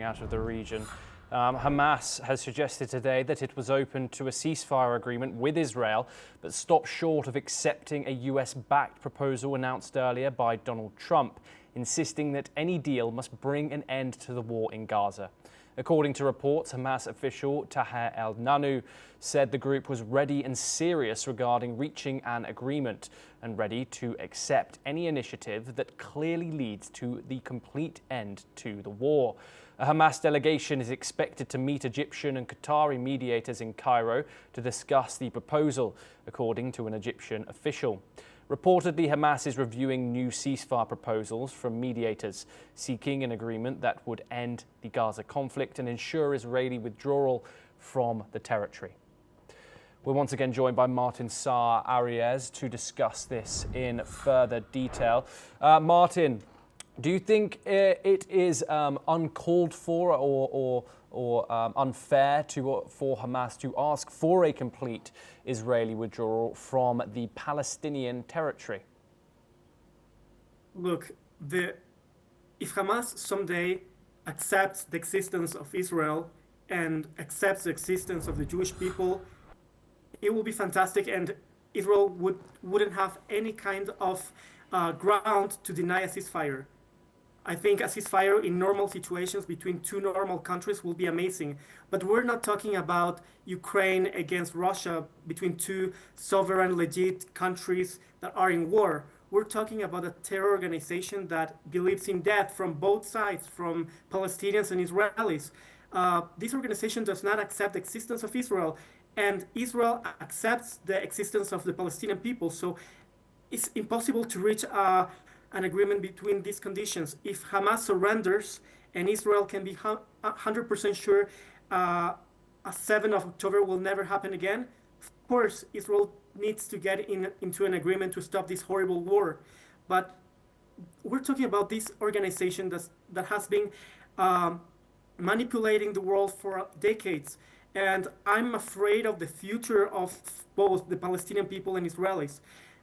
out of the region. Hamas has suggested today that it was open to a ceasefire agreement with Israel, but stopped short of accepting a US-backed proposal announced earlier by Donald Trump, insisting that any deal must bring an end to the war in Gaza. According to reports, Hamas official Taher El-Nanu said the group was ready and serious regarding reaching an agreement and ready to accept any initiative that clearly leads to the complete end to the war. A Hamas delegation is expected to meet Egyptian and Qatari mediators in Cairo to discuss the proposal, according to an Egyptian official. Reportedly, Hamas is reviewing new ceasefire proposals from mediators, seeking an agreement that would end the Gaza conflict and ensure Israeli withdrawal from the territory. We're once again joined by Martin Saar Arias to discuss this in further detail. Martin, do you think it is uncalled for or unfair for Hamas to ask for a complete Israeli withdrawal from the Palestinian territory? Look, if Hamas someday accepts the existence of Israel and accepts the existence of the Jewish people, it will be fantastic, and Israel wouldn't have any kind of ground to deny a ceasefire. I think a ceasefire in normal situations between two normal countries will be amazing. But we're not talking about Ukraine against Russia, between two sovereign, legit countries that are in war. We're talking about a terror organization that believes in death from both sides, from Palestinians and Israelis. This organization does not accept the existence of Israel, and Israel accepts the existence of the Palestinian people. So it's impossible to reach an agreement between these conditions. If Hamas surrenders and Israel can be 100% sure a 7th of October will never happen again, of course, Israel needs to get into an agreement to stop this horrible war. But we're talking about this organization that has been manipulating the world for decades. And I'm afraid of the future of both the Palestinian people and Israelis.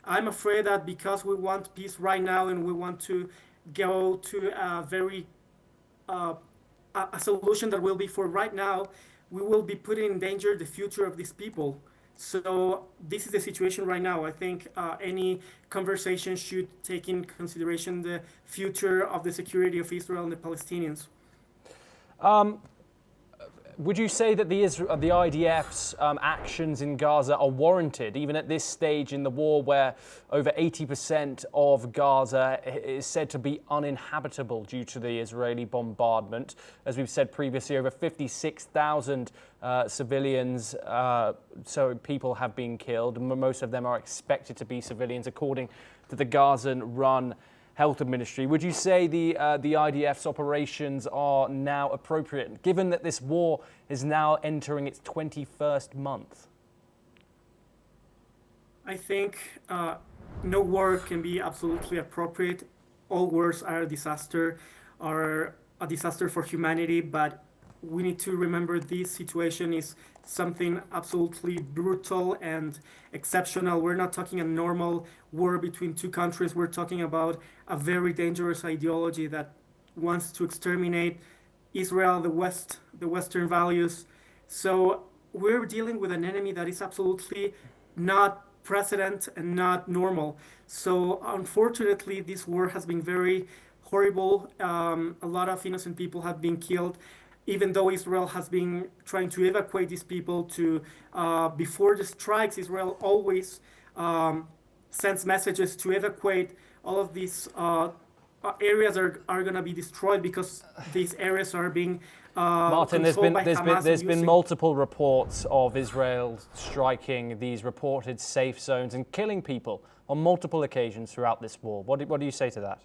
I'm afraid that because we want peace right now and we want to go to a solution that will be for right now, we will be putting in danger the future of these people. So this is the situation right now. I think any conversation should take in consideration the future of the security of Israel and the Palestinians. Would you say that the IDF's actions in Gaza are warranted, even at this stage in the war where over 80% of Gaza is said to be uninhabitable due to the Israeli bombardment? As we've said previously, over 56,000 civilians, so people have been killed. Most of them are expected to be civilians, according to the Gazan-run Health Ministry. Would you say the IDF's operations are now appropriate, given that this war is now entering its 21st month? I think no war can be absolutely appropriate. All wars are a disaster for humanity, but we need to remember this situation is something absolutely brutal and exceptional. We're not talking a normal war between two countries. We're talking about a very dangerous ideology that wants to exterminate Israel, the West, the Western values. So we're dealing with an enemy that is absolutely not precedent and not normal. So unfortunately, this war has been very horrible. A lot of innocent people have been killed, even though Israel has been trying to evacuate these people to, before the strikes, Israel always sends messages to evacuate. All of these areas are going to be destroyed because these areas are being Martin, there's been multiple reports of Israel striking these reported safe zones and killing people on multiple occasions throughout this war. What do you say to that?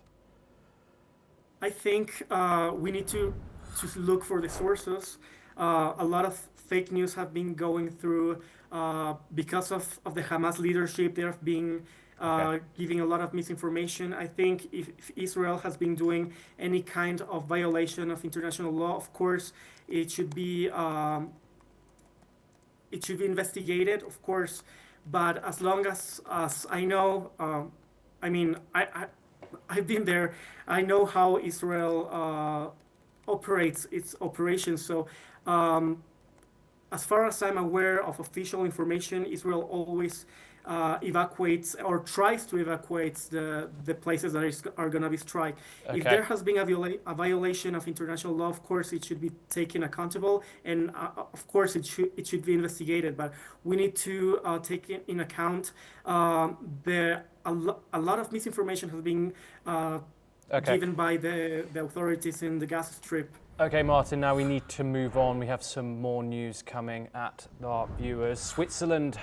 I think we need to look for the sources. A lot of fake news have been going through because of the Hamas leadership. They're being giving a lot of misinformation. I think if Israel has been doing any kind of violation of international law, of course, it should be investigated, of course. But as long as I know, I mean, I've been there. I know how Israel operates its operations. So, as far as I'm aware of official information, Israel always evacuates or tries to evacuate the places that are going to be struck. If Okay. there has been a violation of international law, of course it should be taken accountable, and of course it should be investigated. But we need to take in account a lot of misinformation has been Okay. given by the authorities in the Gaza Strip. Okay, Martin, now we need to move on. We have some more news coming at our viewers. Switzerland